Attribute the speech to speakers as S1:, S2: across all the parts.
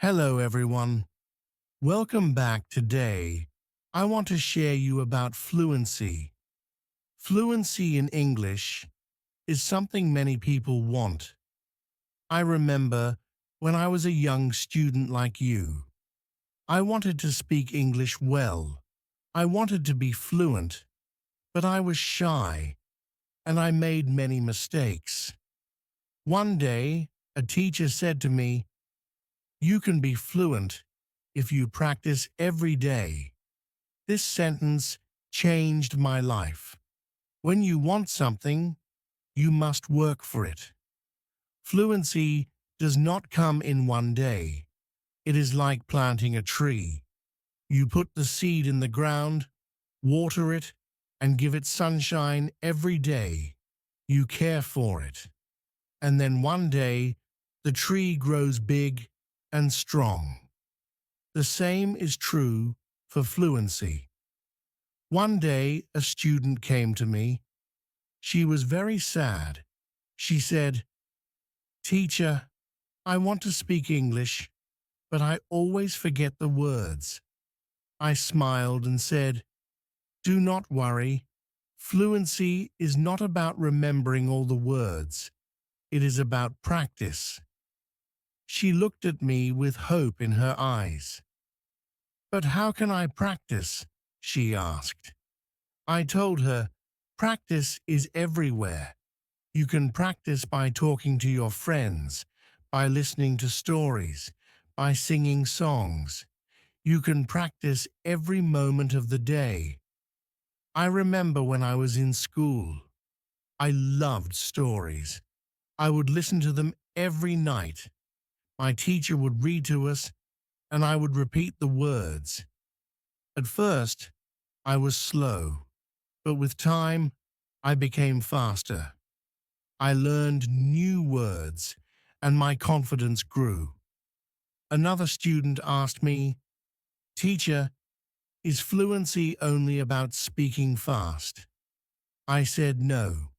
S1: Hello everyone. Welcome back. Today, I want to share you about fluency. Fluency in English is something many people want. I remember when I was a young student like you. I wanted to speak English well. I wanted to be fluent, but I was shy and I made many mistakes. One day, a teacher said to me, "You can be fluent if you practice every day." This sentence changed my life. When you want something, you must work for it. Fluency does not come in one day. It is like planting a tree. You put the seed in the ground, water it, and give it sunshine every day. You care for it. And then one day, the tree grows big and strong. The same is true for fluency. One day, a student came to me. She was very sad. She said, "Teacher, I want to speak English, but I always forget the words." I smiled and said, "Do not worry. Fluency is not about remembering all the words. It is about practice." She looked at me with hope in her eyes. "But how can I practice?" she asked. I told her, "Practice is everywhere. You can practice by talking to your friends, by listening to stories, by singing songs. You can practice every moment of the day." I remember when I was in school. I loved stories. I would listen to them every night. My teacher would read to us, and I would repeat the words. At first, I was slow, but with time, I became faster. I learned new words, and my confidence grew. Another student asked me, "Teacher, is fluency only about speaking fast?" I said no.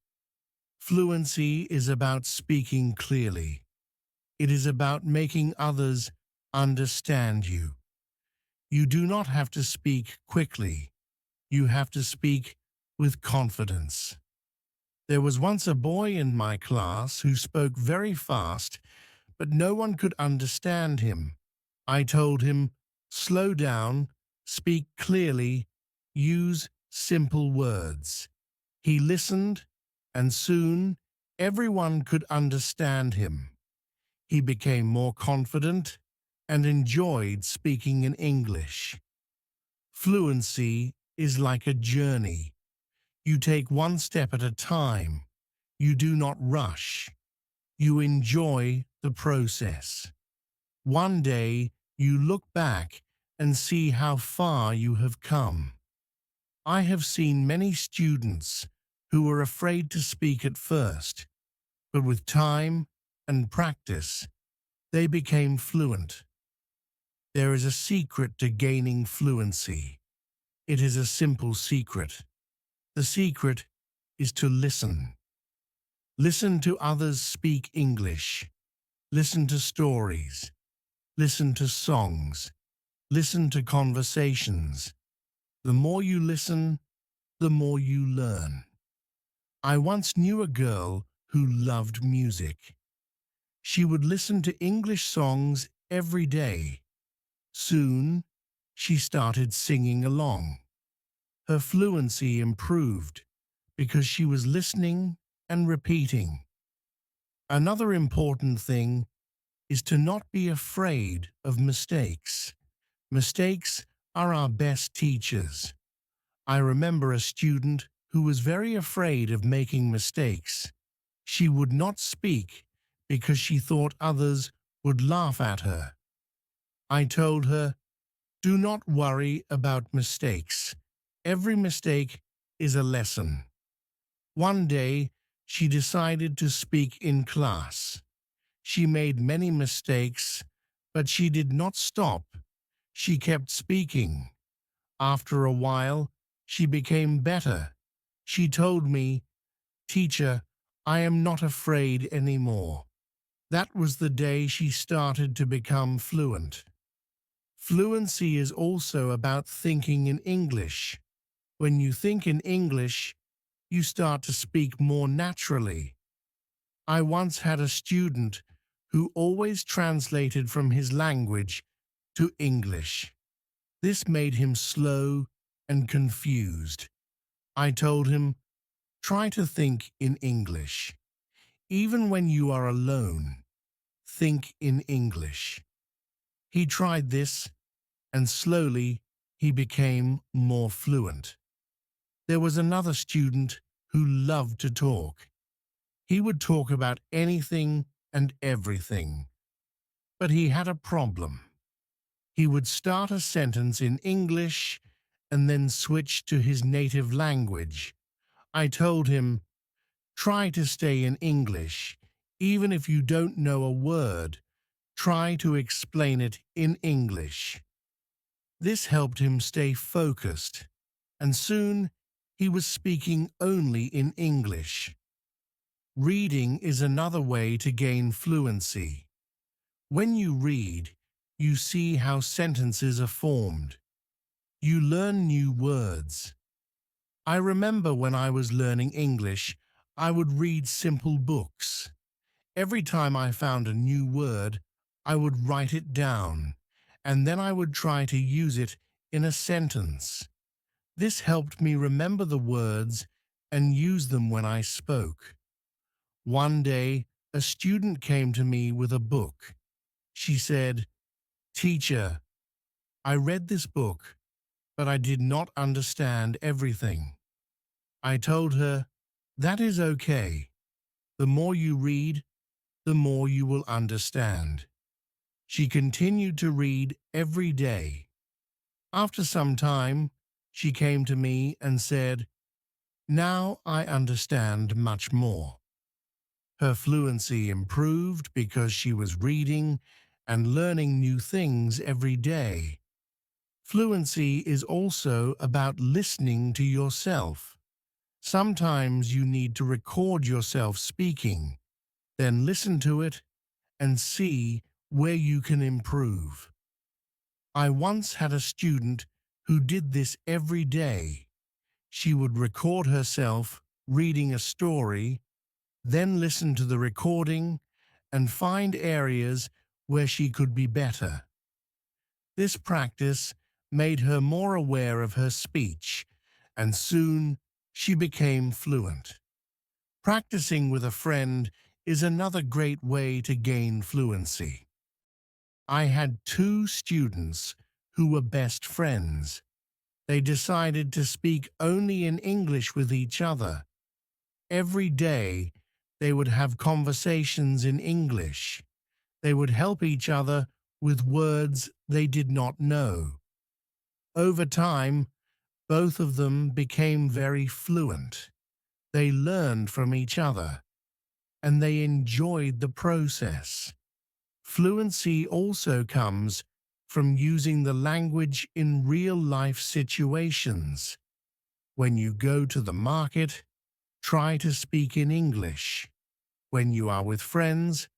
S1: Fluency is about speaking clearly. It is about making others understand you. You do not have to speak quickly. You have to speak with confidence. There was once a boy in my class who spoke very fast, but no one could understand him. I told him, "Slow down, speak clearly, use simple words." He listened, and soon everyone could understand him. He became more confident and enjoyed speaking in English. Fluency is like a journey. You take one step at a time. You do not rush. You enjoy the process. One day, you look back and see how far you have come. I have seen many students who were afraid to speak at first, but with time and practice, they became fluent. There is a secret to gaining fluency. It is a simple secret. The secret is to listen. Listen to others speak English. Listen to stories. Listen to songs. Listen to conversations. The more you listen, the more you learn. I once knew a girl who loved music. She would listen to English songs every day. Soon, she started singing along. Her fluency improved because she was listening and repeating. Another important thing is to not be afraid of mistakes. Mistakes are our best teachers. I remember a student who was very afraid of making mistakes. She would not speak because she thought others would laugh at her. I told her, "Do not worry about mistakes. Every mistake is a lesson." One day, she decided to speak in class. She made many mistakes, but she did not stop. She kept speaking. After a while, she became better. She told me, "Teacher, I am not afraid anymore." That was the day she started to become fluent. Fluency is also about thinking in English. When you think in English, you start to speak more naturally. I once had a student who always translated from his language to English. This made him slow and confused. I told him, try to think in English. Even when you are alone, think in English. He tried this, and slowly he became more fluent. There was another student who loved to talk. He would talk about anything and everything. But he had a problem. He would start a sentence in English and then switch to his native language. I told him, try to stay in English. Even if you don't know a word, try to explain it in English. This helped him stay focused, and soon he was speaking only in English. Reading is another way to gain fluency. When you read, you see how sentences are formed. You learn new words. I remember when I was learning English, I would read simple books. Every time I found a new word, I would write it down, and then I would try to use it in a sentence. This helped me remember the words and use them when I spoke. One day, a student came to me with a book. She said, "Teacher, I read this book, but I did not understand everything." I told her, "That is okay. The more you read, the more you will understand." She continued to read every day. After some time, she came to me and said, "Now I understand much more." Her fluency improved because she was reading and learning new things every day. Fluency is also about listening to yourself. Sometimes you need to record yourself speaking, then listen to it and see where you can improve. I once had a student who did this every day. She would record herself reading a story, then listen to the recording and find areas where she could be better. This practice made her more aware of her speech, and soon she became fluent. Practicing with a friend is another great way to gain fluency. I had two students who were best friends. They decided to speak only in English with each other. Every day, they would have conversations in English. They would help each other with words they did not know. Over time, both of them became very fluent. They learned from each other, and they enjoyed the process. Fluency also comes from using the language in real-life situations. When you go to the market, try to speak in English. When you are with friends,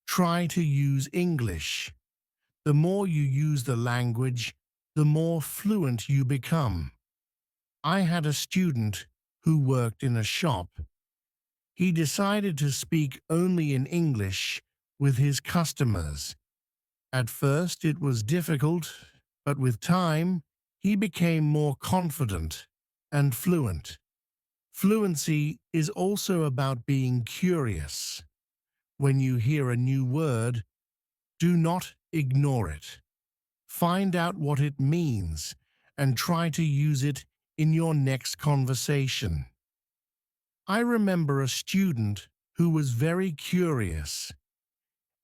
S1: try to use English. The more you use the language, the more fluent you become. I had a student who worked in a shop. He decided to speak only in English with his customers. At first it was difficult, but with time he became more confident and fluent. Fluency is also about being curious. When you hear a new word, do not ignore it. Find out what it means and try to use it in your next conversation. I remember a student who was very curious.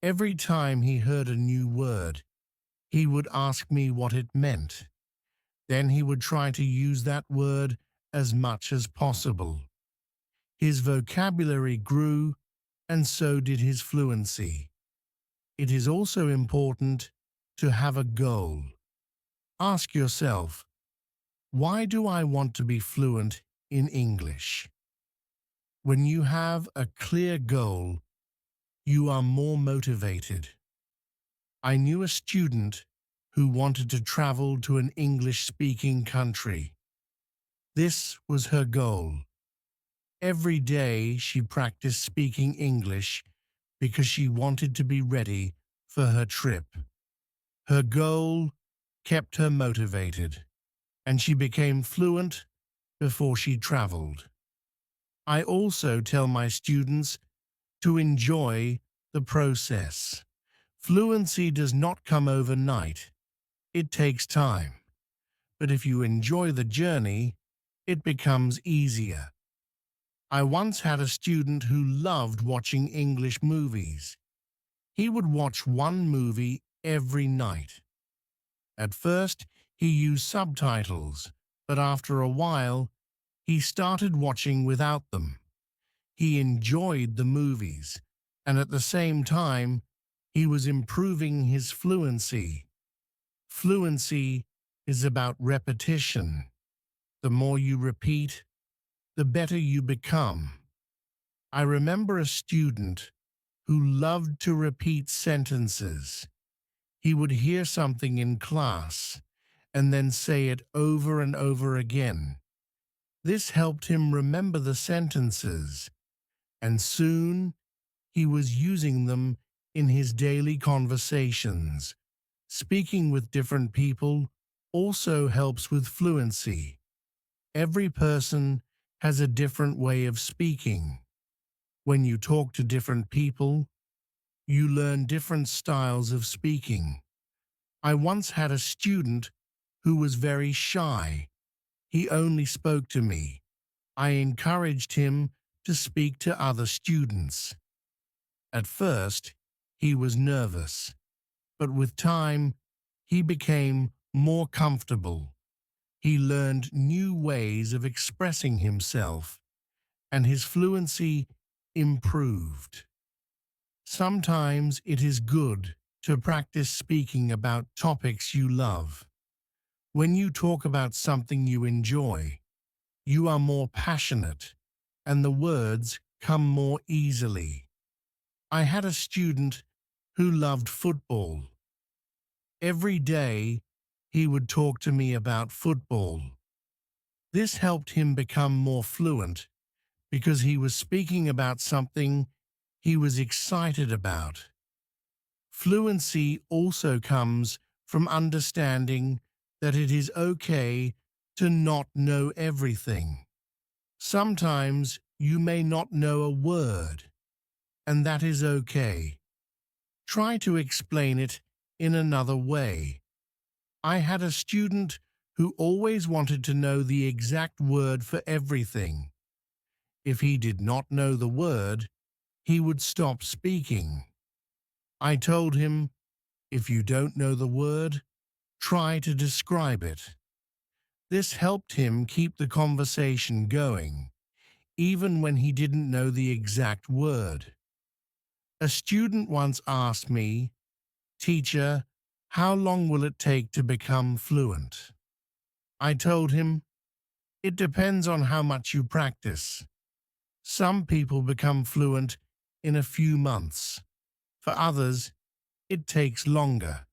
S1: Every time he heard a new word, he would ask me what it meant. Then he would try to use that word as much as possible. His vocabulary grew, and so did his fluency. It is also important to have a goal. Ask yourself, why do I want to be fluent in English? When you have a clear goal, you are more motivated. I knew a student who wanted to travel to an English-speaking country. This was her goal. Every day she practiced speaking English because she wanted to be ready for her trip. Her goal kept her motivated, and she became fluent before she traveled. I also tell my students to enjoy the process. Fluency does not come overnight. It takes time. But if you enjoy the journey, it becomes easier. I once had a student who loved watching English movies. He would watch one movie every night. At first, he used subtitles, but after a while, he started watching without them. He enjoyed the movies, and at the same time, he was improving his fluency. Fluency is about repetition. The more you repeat, the better you become. I remember a student who loved to repeat sentences. He would hear something in class and then say it over and over again. This helped him remember the sentences, and soon he was using them in his daily conversations. Speaking with different people also helps with fluency. Every person has a different way of speaking. When you talk to different people, you learn different styles of speaking. I once had a student who was very shy. He only spoke to me. I encouraged him to speak to other students. At first, he was nervous, but with time, he became more comfortable. He learned new ways of expressing himself, and his fluency improved. Sometimes it is good to practice speaking about topics you love. When you talk about something you enjoy, you are more passionate, and the words come more easily. I had a student who loved football. Every day, he would talk to me about football. This helped him become more fluent because he was speaking about something he was excited about. Fluency also comes from understanding that it is okay to not know everything. Sometimes you may not know a word, and that is okay. Try to explain it in another way. I had a student who always wanted to know the exact word for everything. If he did not know the word, he would stop speaking. I told him, if you don't know the word, try to describe it. This helped him keep the conversation going, even when he didn't know the exact word. A student once asked me, "Teacher, how long will it take to become fluent?" I told him, it depends on how much you practice. Some people become fluent in a few months. For others, it takes longer.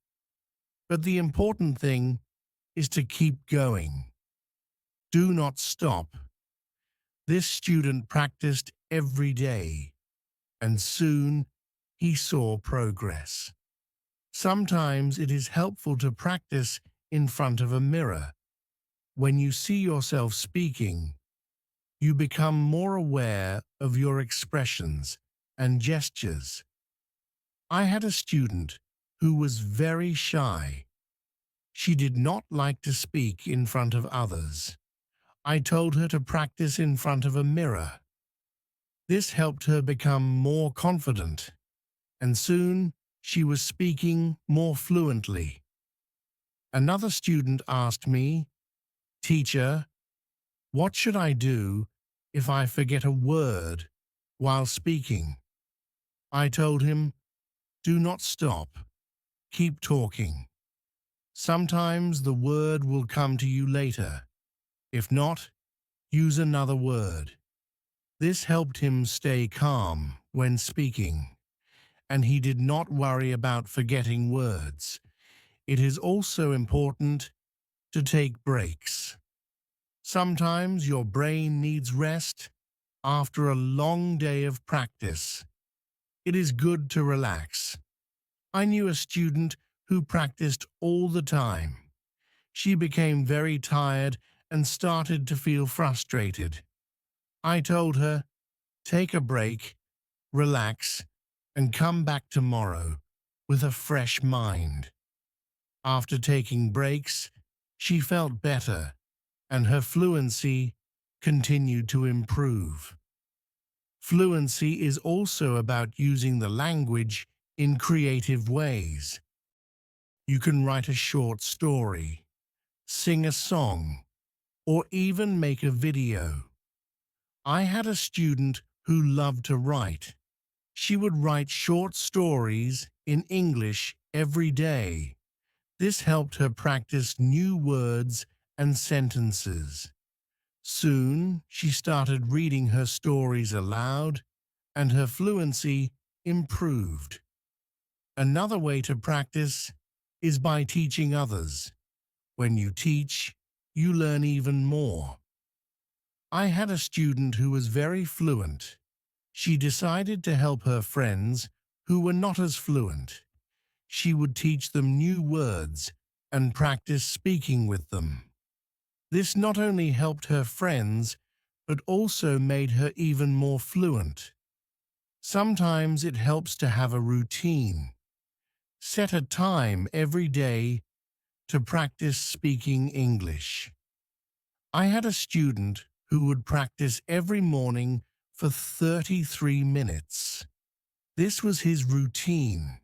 S1: But the important thing is to keep going. Do not stop. This student practiced every day, and soon he saw progress. Sometimes it is helpful to practice in front of a mirror. When you see yourself speaking, you become more aware of your expressions and gestures. I had a student who was very shy. She did not like to speak in front of others. I told her to practice in front of a mirror. This helped her become more confident, and soon she was speaking more fluently. Another student asked me, "Teacher, what should I do if I forget a word while speaking?" I told him, do not stop. Keep talking. Sometimes the word will come to you later. If not, use another word. This helped him stay calm when speaking. and he did not worry about forgetting words. It is also important to take breaks. Sometimes your brain needs rest after a long day of practice. It is good to relax. I knew a student who practiced all the time. She became very tired and started to feel frustrated. I told her, take a break, relax, and come back tomorrow with a fresh mind. After taking breaks, she felt better and her fluency continued to improve. Fluency is also about using the language in creative ways. You can write a short story, sing a song, or even make a video. I had a student who loved to write. She would write short stories in English every day. This helped her practice new words and sentences. Soon, she started reading her stories aloud, and her fluency improved. Another way to practice is by teaching others. When you teach, you learn even more. I had a student who was very fluent. She decided to help her friends who were not as fluent. She would teach them new words and practice speaking with them. This not only helped her friends, but also made her even more fluent. Sometimes it helps to have a routine. Set a time every day to practice speaking English. I had a student who would practice every morning for 33 minutes. This was his routine.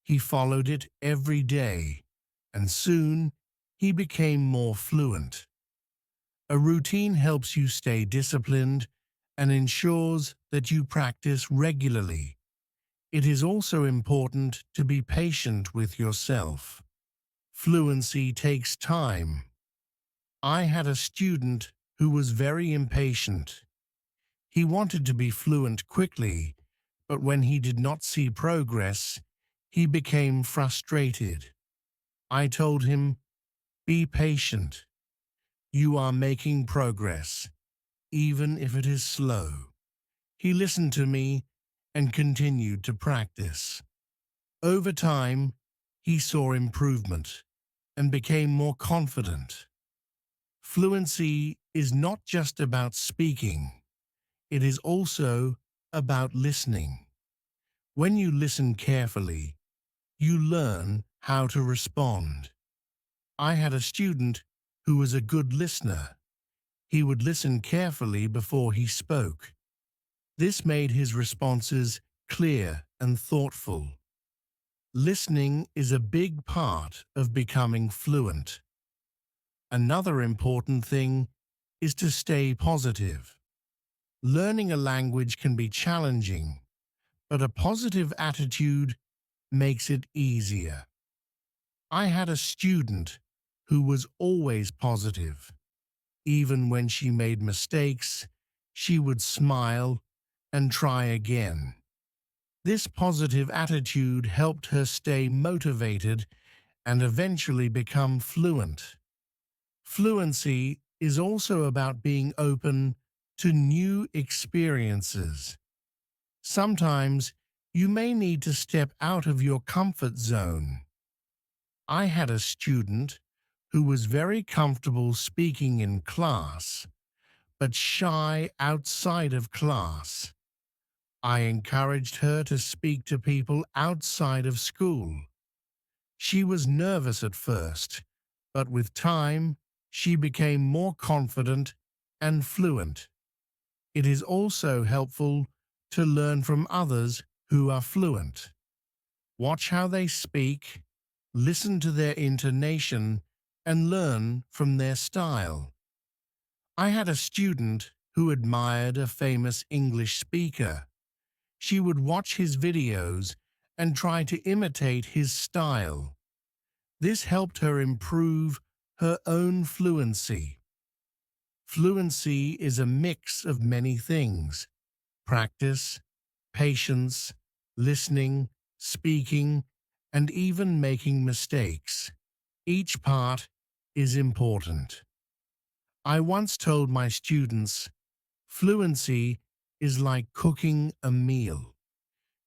S1: He followed it every day, and soon he became more fluent. A routine helps you stay disciplined and ensures that you practice regularly. It is also important to be patient with yourself. Fluency takes time. I had a student who was very impatient. He wanted to be fluent quickly, but when he did not see progress, he became frustrated. I told him, be patient. You are making progress, even if it is slow. He listened to me and continued to practice. Over time, he saw improvement and became more confident. Fluency is not just about speaking, it is also about listening. When you listen carefully, you learn how to respond. I had a student who was a good listener. He would listen carefully before he spoke. This made his responses clear and thoughtful. Listening is a big part of becoming fluent. Another important thing is to stay positive. Learning a language can be challenging, but a positive attitude makes it easier. I had a student who was always positive. Even when she made mistakes, she would smile and try again. This positive attitude helped her stay motivated and eventually become fluent. Fluency is also about being open to new experiences. Sometimes you may need to step out of your comfort zone. I had a student who was very comfortable speaking in class, but shy outside of class. I encouraged her to speak to people outside of school. She was nervous at first, but with time, she became more confident and fluent. It is also helpful to learn from others who are fluent. Watch how they speak, listen to their intonation, and learn from their style. I had a student who admired a famous English speaker. She would watch his videos and try to imitate his style. This helped her improve her own fluency. Fluency is a mix of many things: practice, patience, listening, speaking, and even making mistakes. Each part is important. I once told my students, fluency is like cooking a meal.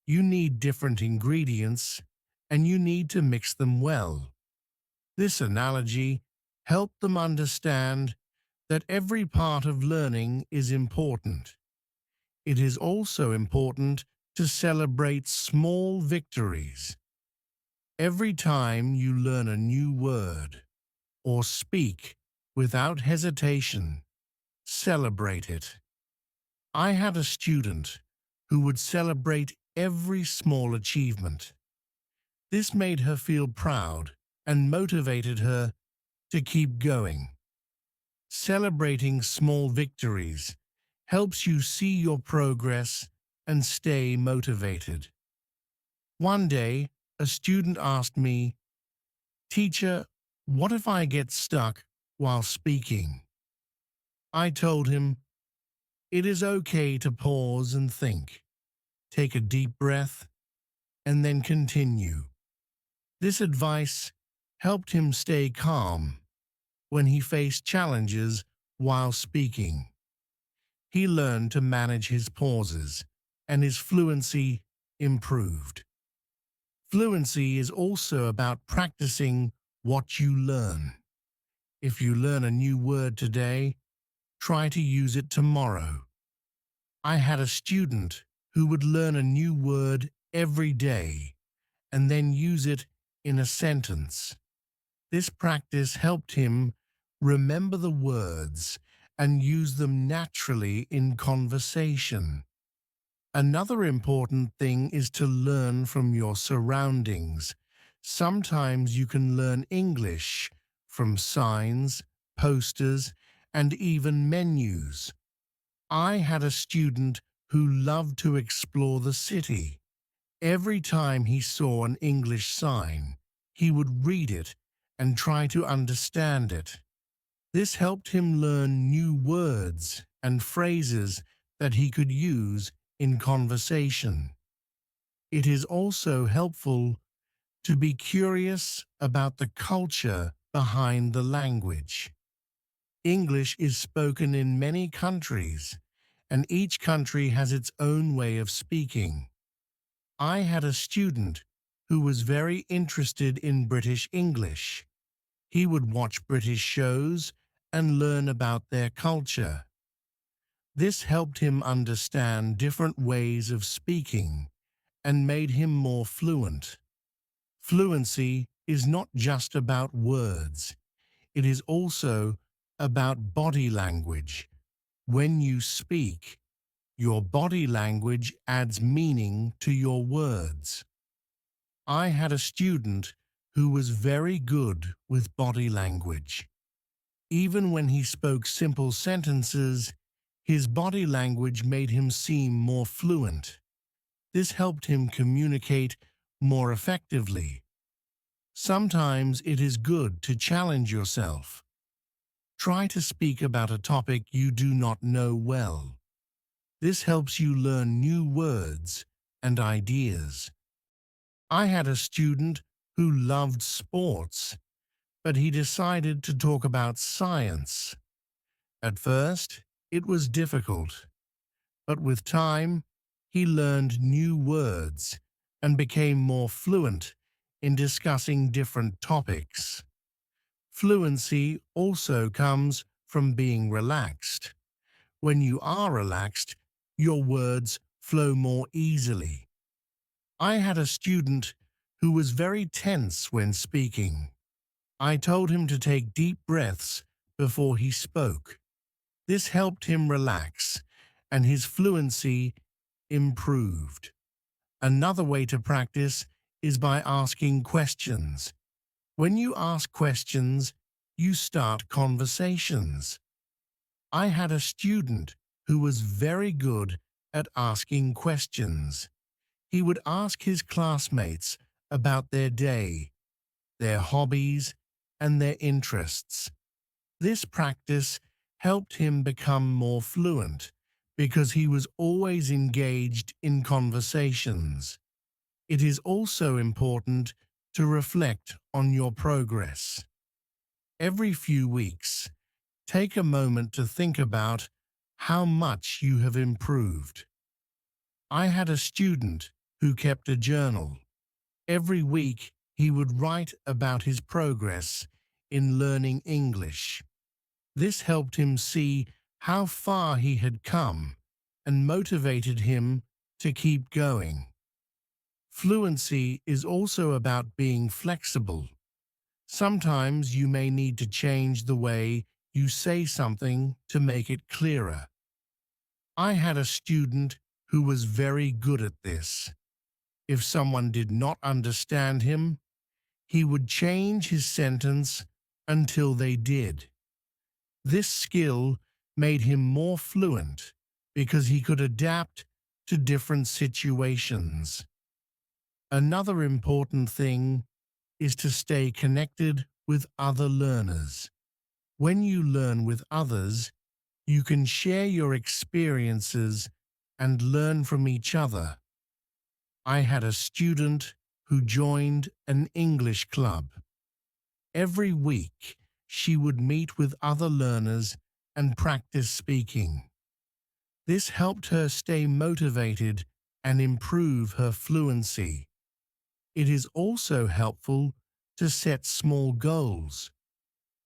S1: You need different ingredients, and you need to mix them well. This analogy helped them understand that every part of learning is important. It is also important to celebrate small victories. Every time you learn a new word or speak without hesitation, celebrate it. I had a student who would celebrate every small achievement. This made her feel proud and motivated her to keep going. Celebrating small victories helps you see your progress and stay motivated. One day, a student asked me, "Teacher, what if I get stuck while speaking?" I told him, "It is okay to pause and think. Take a deep breath and then continue." This advice helped him stay calm when he faced challenges while speaking. He learned to manage his pauses, and his fluency improved. Fluency is also about practicing what you learn. If you learn a new word today, try to use it tomorrow. I had a student who would learn a new word every day and then use it in a sentence. This practice helped him remember the words and use them naturally in conversation. Another important thing is to learn from your surroundings. Sometimes you can learn English from signs, posters, and even menus. I had a student who loved to explore the city. Every time he saw an English sign, he would read it and try to understand it. This helped him learn new words and phrases that he could use in conversation. It is also helpful to be curious about the culture behind the language. English is spoken in many countries, and each country has its own way of speaking. I had a student who was very interested in British English. He would watch British shows and learn about their culture. This helped him understand different ways of speaking and made him more fluent. Fluency is not just about words, it is also about body language. When you speak, your body language adds meaning to your words. I had a student who was very good with body language. Even when he spoke simple sentences, his body language made him seem more fluent. This helped him communicate more effectively. Sometimes it is good to challenge yourself. Try to speak about a topic you do not know well. This helps you learn new words and ideas. I had a student who loved sports, but he decided to talk about science. At first, it was difficult, but with time, he learned new words and became more fluent in discussing different topics. Fluency also comes from being relaxed. When you are relaxed, your words flow more easily. I had a student who was very tense when speaking. I told him to take deep breaths before he spoke. This helped him relax, and his fluency improved. Another way to practice is by asking questions. When you ask questions, you start conversations. I had a student who was very good at asking questions. He would ask his classmates about their day, their hobbies, and their interests. This practice helped him become more fluent because he was always engaged in conversations. It is also important to reflect on your progress. Every few weeks, take a moment to think about how much you have improved. I had a student who kept a journal. Every week, he would write about his progress in learning English. This helped him see how far he had come and motivated him to keep going. Fluency is also about being flexible. Sometimes you may need to change the way you say something to make it clearer. I had a student who was very good at this. If someone did not understand him, he would change his sentence until they did. This skill made him more fluent because he could adapt to different situations. Another important thing is to stay connected with other learners. When you learn with others, you can share your experiences and learn from each other. I had a student who joined an English club. Every week, she would meet with other learners and practice speaking. This helped her stay motivated and improve her fluency. It is also helpful to set small goals.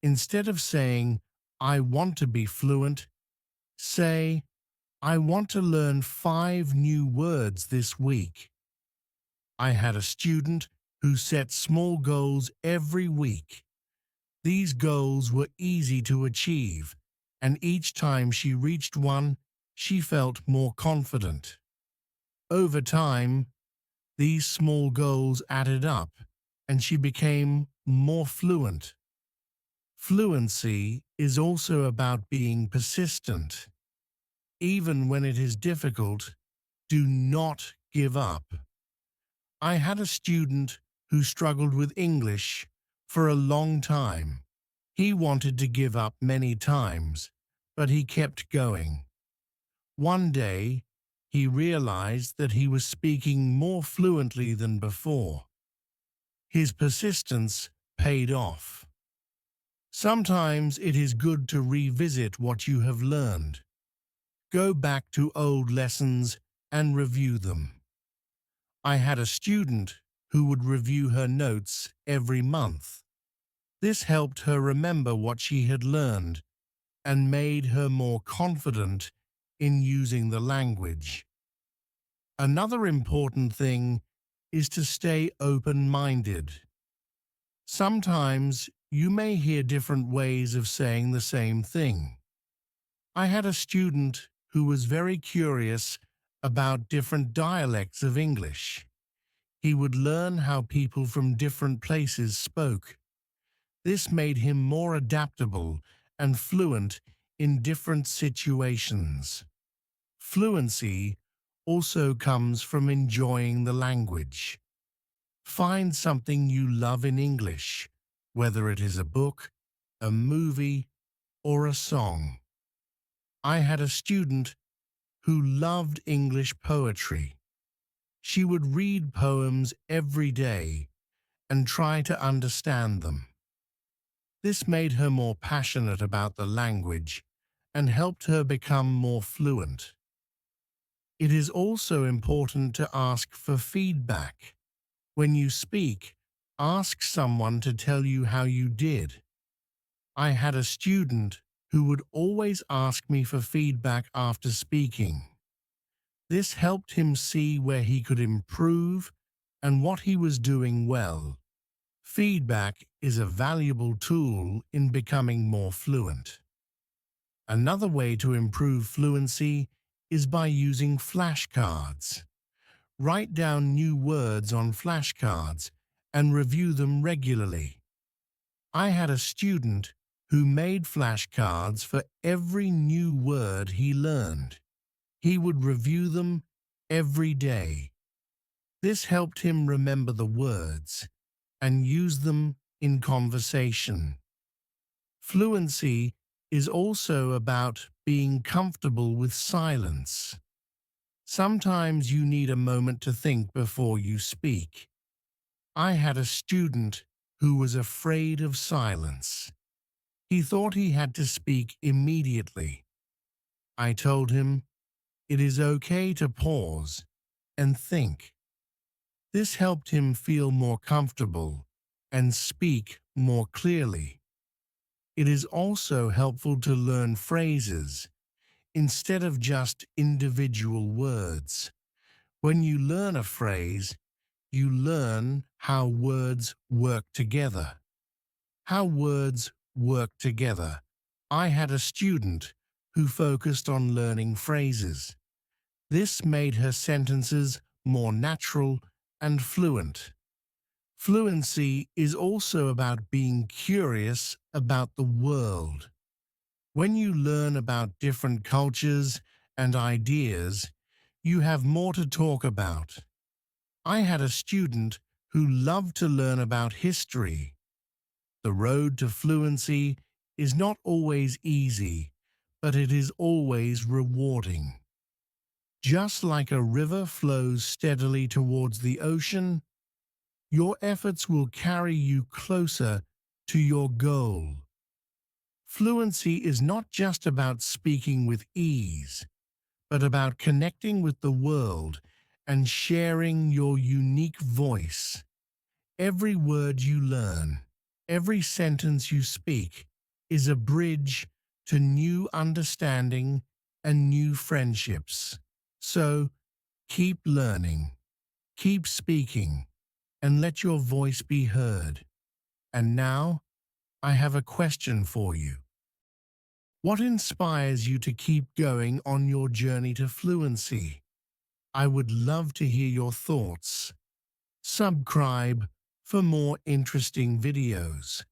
S1: Instead of saying, "I want to be fluent," say, "I want to learn 5 new words this week." I had a student who set small goals every week. These goals were easy to achieve, and each time she reached one, she felt more confident. Over time, these small goals added up, and she became more fluent. Fluency is also about being persistent. Even when it is difficult, do not give up. I had a student who struggled with English for a long time. He wanted to give up many times, but he kept going. One day, he realized that he was speaking more fluently than before. His persistence paid off. Sometimes it is good to revisit what you have learned. Go back to old lessons and review them. I had a student who would review her notes every month. This helped her remember what she had learned and made her more confident in using the language. Another important thing is to stay open-minded. Sometimes you may hear different ways of saying the same thing. I had a student who was very curious about different dialects of English. He would learn how people from different places spoke. This made him more adaptable and fluent in different situations. Fluency also comes from enjoying the language. Find something you love in English, whether it is a book, a movie, or a song. I had a student who loved English poetry. She would read poems every day and try to understand them. This made her more passionate about the language and helped her become more fluent. It is also important to ask for feedback. When you speak, ask someone to tell you how you did. I had a student who would always ask me for feedback after speaking. This helped him see where he could improve and what he was doing well. Feedback is a valuable tool in becoming more fluent. Another way to improve fluency is by using flashcards. Write down new words on flashcards and review them regularly. I had a student who made flashcards for every new word he learned. He would review them every day. This helped him remember the words and use them in conversation. Fluency is also about being comfortable with silence. Sometimes you need a moment to think before you speak. I had a student who was afraid of silence. He thought he had to speak immediately. I told him it is okay to pause and think. This helped him feel more comfortable and speak more clearly. It is also helpful to learn phrases instead of just individual words. When you learn a phrase, you learn how words work together. How words work together. I had a student who focused on learning phrases. This made her sentences more natural and fluent. Fluency is also about being curious about the world. When you learn about different cultures and ideas, you have more to talk about. I had a student who loved to learn about history. The road to fluency is not always easy, but it is always rewarding. Just like a river flows steadily towards the ocean, your efforts will carry you closer to your goal. Fluency is not just about speaking with ease, but about connecting with the world and sharing your unique voice. Every word you learn, every sentence you speak, is a bridge to new understanding and new friendships. So, keep learning, keep speaking, and let your voice be heard. And now, I have a question for you. What inspires you to keep going on your journey to fluency? I would love to hear your thoughts. Subscribe for more interesting videos.